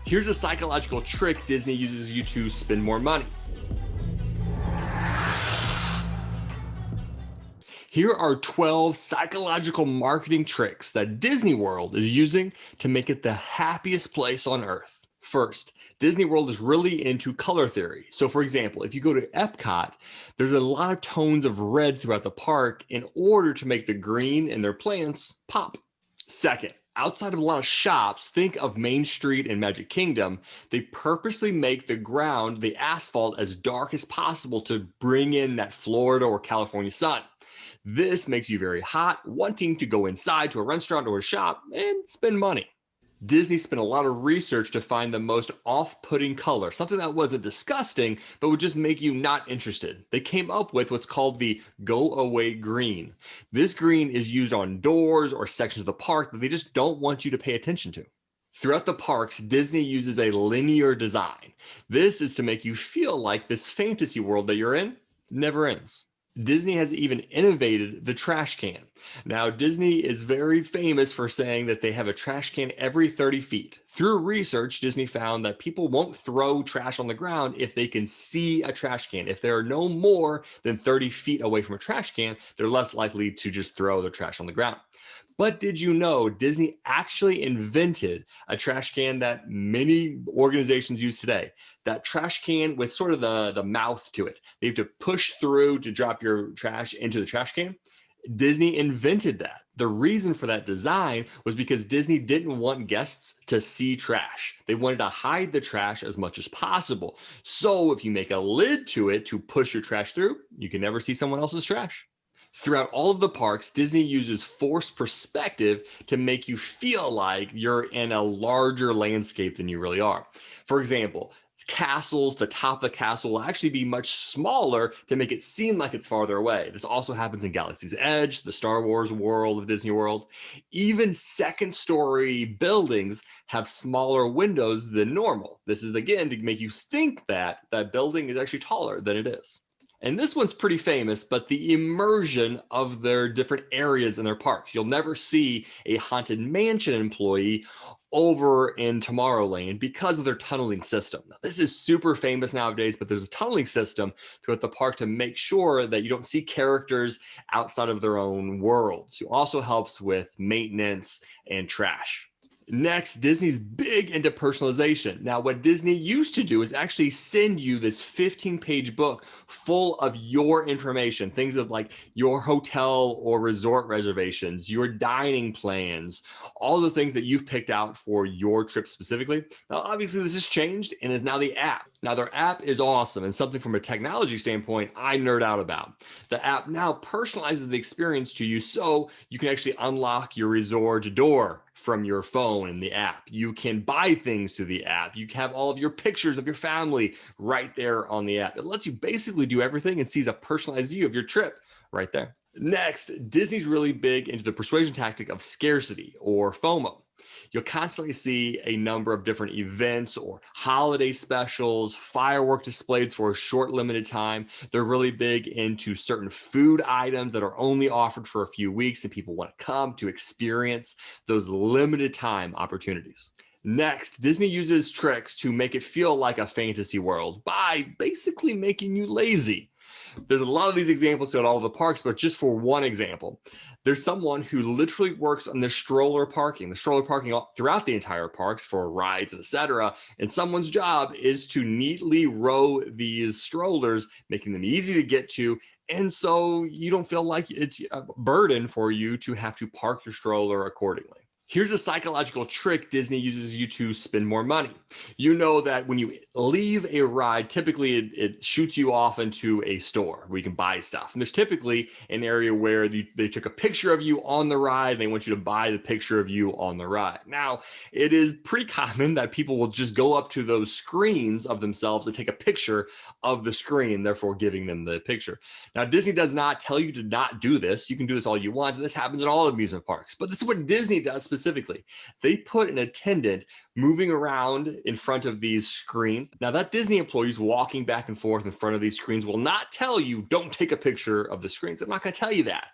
Here's a psychological trick Disney uses you to spend more money. Here are 12 psychological marketing tricks that Disney World is using to make it the happiest place on earth. First, Disney World is really into color theory. So for example, if you go to Epcot, there's a lot of tones of red throughout the park in order to make the green in their plants pop. Second, outside of a lot of shops, think of Main Street and Magic Kingdom. They purposely make the ground, the asphalt, as dark as possible to bring in that Florida or California sun. This makes you very hot, wanting to go inside to a restaurant or a shop and spend money. Disney spent a lot of research to find the most off-putting color, something that wasn't disgusting, but would just make you not interested. They came up with what's called the go-away green. This green is used on doors or sections of the park that they just don't want you to pay attention to. Throughout the parks, Disney uses a linear design. This is to make you feel like this fantasy world that you're in never ends. Disney has even innovated the trash can. Now, Disney is very famous for saying that they have a trash can every 30 feet. Through research, Disney found that people won't throw trash on the ground if they can see a trash can. If they're no more than 30 feet away from a trash can, they're less likely to just throw their trash on the ground. But did you know Disney actually invented a trash can that many organizations use today? That trash can with sort of the mouth to it. They have to push through to drop your trash into the trash can. Disney invented that. The reason for that design was because Disney didn't want guests to see trash. They wanted to hide the trash as much as possible. So if you make a lid to it to push your trash through, you can never see someone else's trash. Throughout all of the parks, Disney uses forced perspective to make you feel like you're in a larger landscape than you really are. For example, castles, the top of the castle will actually be much smaller to make it seem like it's farther away. This also happens in Galaxy's Edge, the Star Wars world of Disney World. Even second-story buildings have smaller windows than normal. This is, again, to make you think that that building is actually taller than it is. And this one's pretty famous, but the immersion of their different areas in their parks. You'll never see a Haunted Mansion employee over in Tomorrowland because of their tunneling system. Now, this is super famous nowadays, but there's a tunneling system throughout the park to make sure that you don't see characters outside of their own worlds. It also helps with maintenance and trash. Next, Disney's big into personalization. Now, what Disney used to do is actually send you this 15-page book full of your information, things of like your hotel or resort reservations, your dining plans, all the things that you've picked out for your trip specifically. Now, obviously, this has changed and is now the app. Now, their app is awesome and something from a technology standpoint I nerd out about. The app now personalizes the experience to you so you can actually unlock your resort door from your phone in the app. You can buy things through the app. You have all of your pictures of your family right there on the app. It lets you basically do everything and sees a personalized view of your trip right there. Next, Disney's really big into the persuasion tactic of scarcity or FOMO. You'll constantly see a number of different events or holiday specials, firework displays for a short limited time. They're really big into certain food items that are only offered for a few weeks and people want to come to experience those limited time opportunities. Next, Disney uses tricks to make it feel like a fantasy world by basically making you lazy. There's a lot of these examples throughout all of the parks, but just for one example, there's someone who literally works on the stroller parking throughout the entire parks for rides, etc. And someone's job is to neatly row these strollers, making them easy to get to. And so you don't feel like it's a burden for you to have to park your stroller accordingly. Here's a psychological trick Disney uses you to spend more money. You know that when you leave a ride, typically it shoots you off into a store where you can buy stuff. And there's typically an area where they took a picture of you on the ride and they want you to buy the picture of you on the ride. Now, it is pretty common that people will just go up to those screens of themselves and take a picture of the screen, therefore giving them the picture. Now, Disney does not tell you to not do this. You can do this all you want. And this happens in all amusement parks. But this is what Disney does specifically. They put an attendant moving around in front of these screens. Now, that Disney employee is walking back and forth in front of these screens will not tell you, don't take a picture of the screens. I'm not going to tell you that.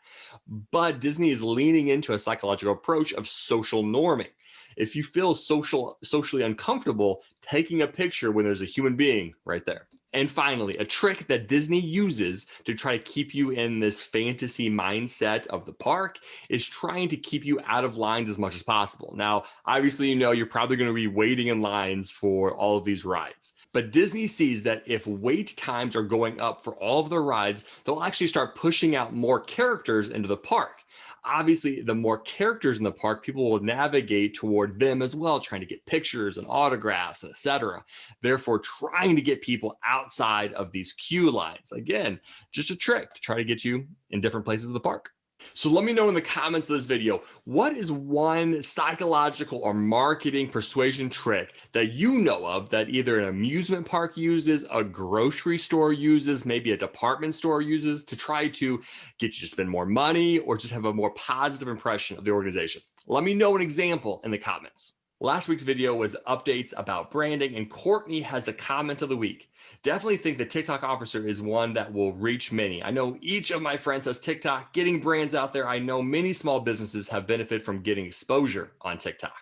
But Disney is leaning into a psychological approach of social norming. if you feel socially uncomfortable taking a picture when there's a human being right there. And finally, a trick that Disney uses to try to keep you in this fantasy mindset of the park is trying to keep you out of lines as much as possible. Now, obviously, you know, you're probably going to be waiting in lines for all of these rides. But Disney sees that if wait times are going up for all of the rides, they'll actually start pushing out more characters into the park. Obviously, the more characters in the park, people will navigate toward them as well, trying to get pictures and autographs, etc. Therefore, trying to get people outside of these queue lines. Again, just a trick to try to get you in different places of the park. So let me know in the comments of this video, what is one psychological or marketing persuasion trick that you know of that either an amusement park uses, a grocery store uses, maybe a department store uses to try to get you to spend more money or just have a more positive impression of the organization? Let me know an example in the comments. Last week's video was updates about branding, and Courtney has the comment of the week. Definitely think the TikTok officer is one that will reach many. I know each of my friends has TikTok, getting brands out there. I know many small businesses have benefited from getting exposure on TikTok.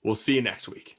We'll see you next week.